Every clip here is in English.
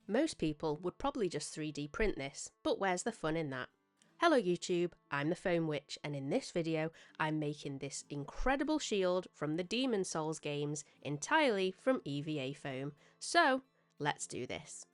Most people would probably just 3D print this, but where's the fun in that? Hello YouTube, I'm the Foam Witch, and in this video I'm making this incredible shield from the Demon Souls games entirely from EVA Foam. So let's do this.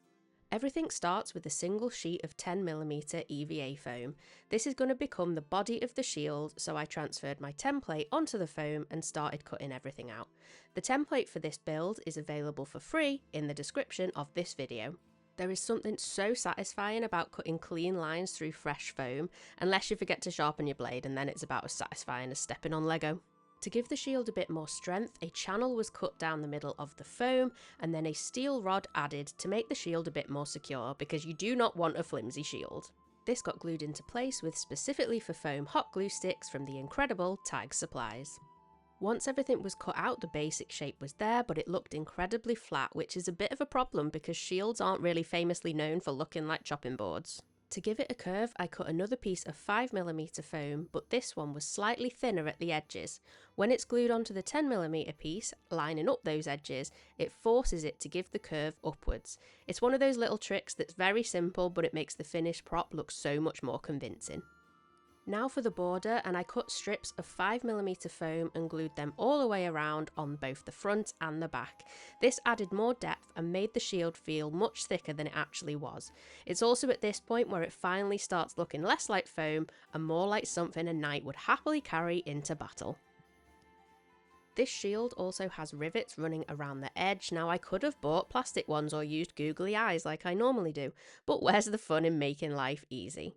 Everything starts with a single sheet of 10mm EVA foam. This is going to become the body of the shield, so I transferred my template onto the foam and started cutting everything out. The template for this build is available for free in the description of this video. There is something so satisfying about cutting clean lines through fresh foam, unless you forget to sharpen your blade, and then it's about as satisfying as stepping on Lego. To give the shield a bit more strength, a channel was cut down the middle of the foam and then a steel rod added to make the shield a bit more secure, because you do not want a flimsy shield. This got glued into place with specifically for foam hot glue sticks from the incredible Tig Supplies. Once everything was cut out, the basic shape was there, but it looked incredibly flat, which is a bit of a problem because shields aren't really famously known for looking like chopping boards. To give it a curve, I cut another piece of 5mm foam, but this one was slightly thinner at the edges. When it's glued onto the 10mm piece, lining up those edges, it forces it to give the curve upwards. It's one of those little tricks that's very simple, but it makes the finished prop look so much more convincing. Now for the border, and I cut strips of 5mm foam and glued them all the way around on both the front and the back. This added more depth and made the shield feel much thicker than it actually was. It's also at this point where it finally starts looking less like foam and more like something a knight would happily carry into battle. This shield also has rivets running around the edge. Now I could have bought plastic ones or used googly eyes like I normally do, but where's the fun in making life easy?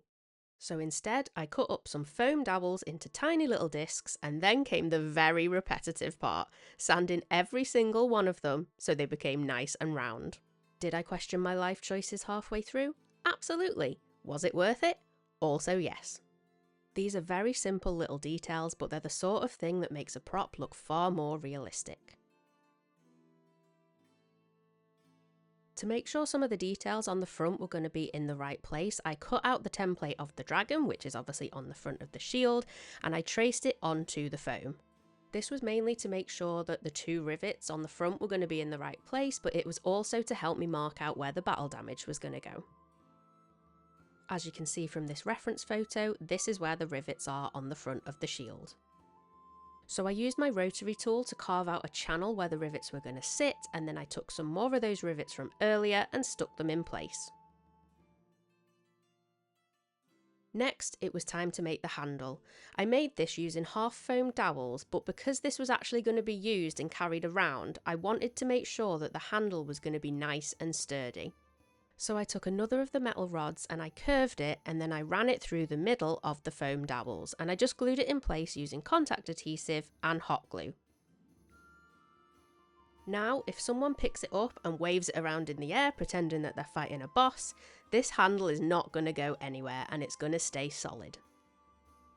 So instead, I cut up some foam dowels into tiny little discs, and then came the very repetitive part, sanding every single one of them so they became nice and round. Did I question my life choices halfway through? Absolutely. Was it worth it? Also yes. These are very simple little details, but they're the sort of thing that makes a prop look far more realistic. To make sure some of the details on the front were going to be in the right place, I cut out the template of the dragon, which is obviously on the front of the shield, and I traced it onto the foam. This was mainly to make sure that the two rivets on the front were going to be in the right place, but it was also to help me mark out where the battle damage was going to go. As you can see from this reference photo, this is where the rivets are on the front of the shield. So I used my rotary tool to carve out a channel where the rivets were going to sit, and then I took some more of those rivets from earlier and stuck them in place. Next, it was time to make the handle. I made this using half foam dowels, but because this was actually going to be used and carried around, I wanted to make sure that the handle was going to be nice and sturdy. So I took another of the metal rods and I curved it, and then I ran it through the middle of the foam dowels, and I just glued it in place using contact adhesive and hot glue. Now, if someone picks it up and waves it around in the air pretending that they're fighting a boss, this handle is not going to go anywhere and it's going to stay solid.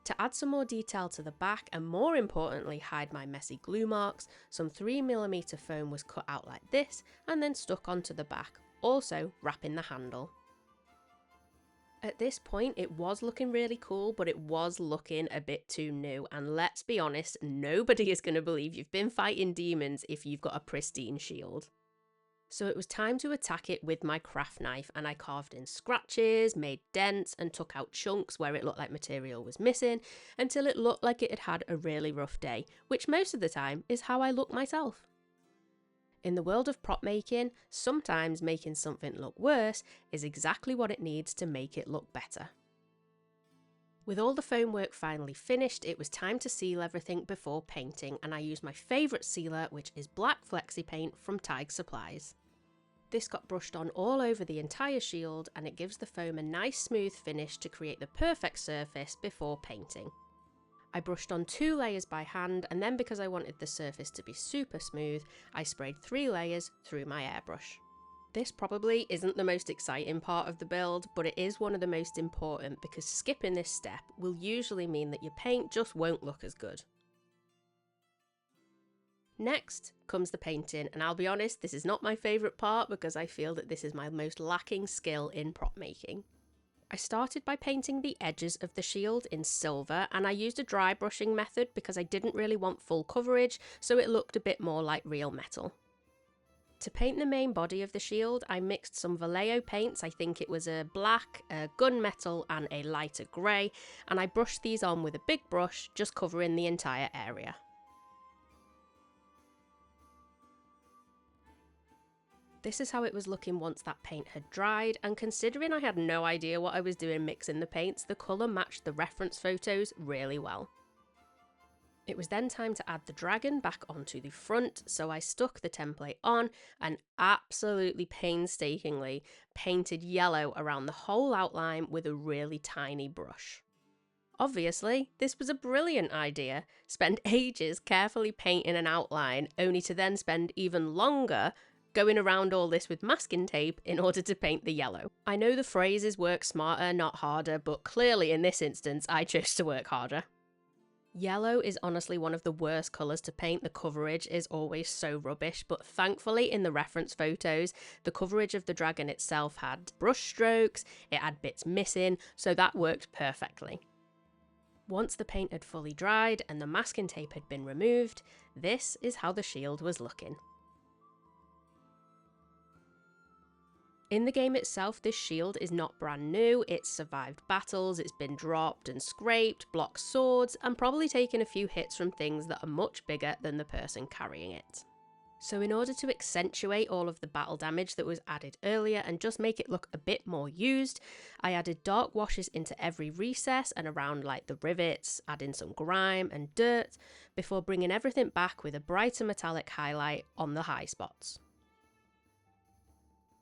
To add some more detail to the back and more importantly hide my messy glue marks, some 3mm foam was cut out like this and then stuck onto the back, also wrapping the handle. At this point it was looking really cool, but it was looking a bit too new, and let's be honest, nobody is going to believe you've been fighting demons if you've got a pristine shield. So it was time to attack it with my craft knife, and I carved in scratches, made dents and took out chunks where it looked like material was missing until it looked like it had had a really rough day, which most of the time is how I look myself. In the world of prop making, sometimes making something look worse is exactly what it needs to make it look better. With all the foam work finally finished, it was time to seal everything before painting, and I used my favourite sealer, which is black flexi paint from Tig Supplies. This got brushed on all over the entire shield, and it gives the foam a nice smooth finish to create the perfect surface before painting. I brushed on 2 layers by hand, and then because I wanted the surface to be super smooth, I sprayed 3 layers through my airbrush. This probably isn't the most exciting part of the build, but it is one of the most important because skipping this step will usually mean that your paint just won't look as good. Next comes the painting, and I'll be honest, this is not my favourite part because I feel that this is my most lacking skill in prop making. I started by painting the edges of the shield in silver, and I used a dry brushing method because I didn't really want full coverage, so it looked a bit more like real metal. To paint the main body of the shield, I mixed some Vallejo paints. I think it was a black, a gunmetal and a lighter grey, and I brushed these on with a big brush, just covering the entire area. This is how it was looking once that paint had dried, and considering I had no idea what I was doing mixing the paints, the colour matched the reference photos really well. It was then time to add the dragon back onto the front, so I stuck the template on and absolutely painstakingly painted yellow around the whole outline with a really tiny brush. Obviously, this was a brilliant idea. Spend ages carefully painting an outline, only to then spend even longer going around all this with masking tape in order to paint the yellow. I know the phrase is work smarter, not harder, but clearly in this instance I chose to work harder. Yellow is honestly one of the worst colours to paint. The coverage is always so rubbish, but thankfully in the reference photos, the coverage of the dragon itself had brush strokes, it had bits missing, so that worked perfectly. Once the paint had fully dried and the masking tape had been removed, this is how the shield was looking. In the game itself, this shield is not brand new. It's survived battles, it's been dropped and scraped, blocked swords, and probably taken a few hits from things that are much bigger than the person carrying it. So in order to accentuate all of the battle damage that was added earlier and just make it look a bit more used, I added dark washes into every recess and around like the rivets, adding some grime and dirt, before bringing everything back with a brighter metallic highlight on the high spots.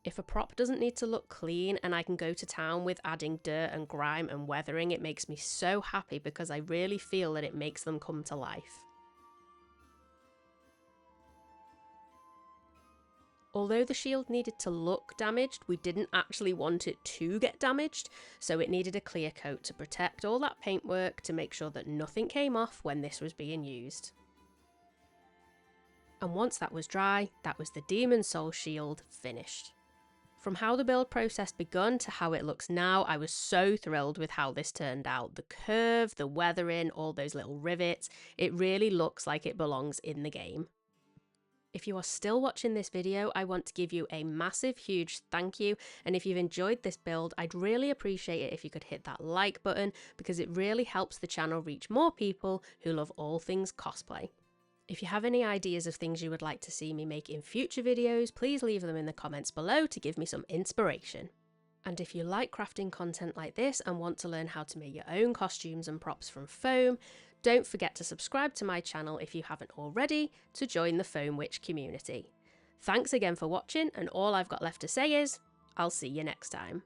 If a prop doesn't need to look clean and I can go to town with adding dirt and grime and weathering, it makes me so happy because I really feel that it makes them come to life. Although the shield needed to look damaged, we didn't actually want it to get damaged, so it needed a clear coat to protect all that paintwork to make sure that nothing came off when this was being used. And once that was dry, that was the Demon Soul shield finished. From how the build process begun to how it looks now, I was so thrilled with how this turned out. The curve, the weathering, all those little rivets, it really looks like it belongs in the game. If you are still watching this video, I want to give you a massive, huge thank you. And if you've enjoyed this build, I'd really appreciate it if you could hit that like button because it really helps the channel reach more people who love all things cosplay. If you have any ideas of things you would like to see me make in future videos, please leave them in the comments below to give me some inspiration. And if you like crafting content like this and want to learn how to make your own costumes and props from foam, don't forget to subscribe to my channel if you haven't already to join the Foam Witch community. Thanks again for watching, and all I've got left to say is, I'll see you next time.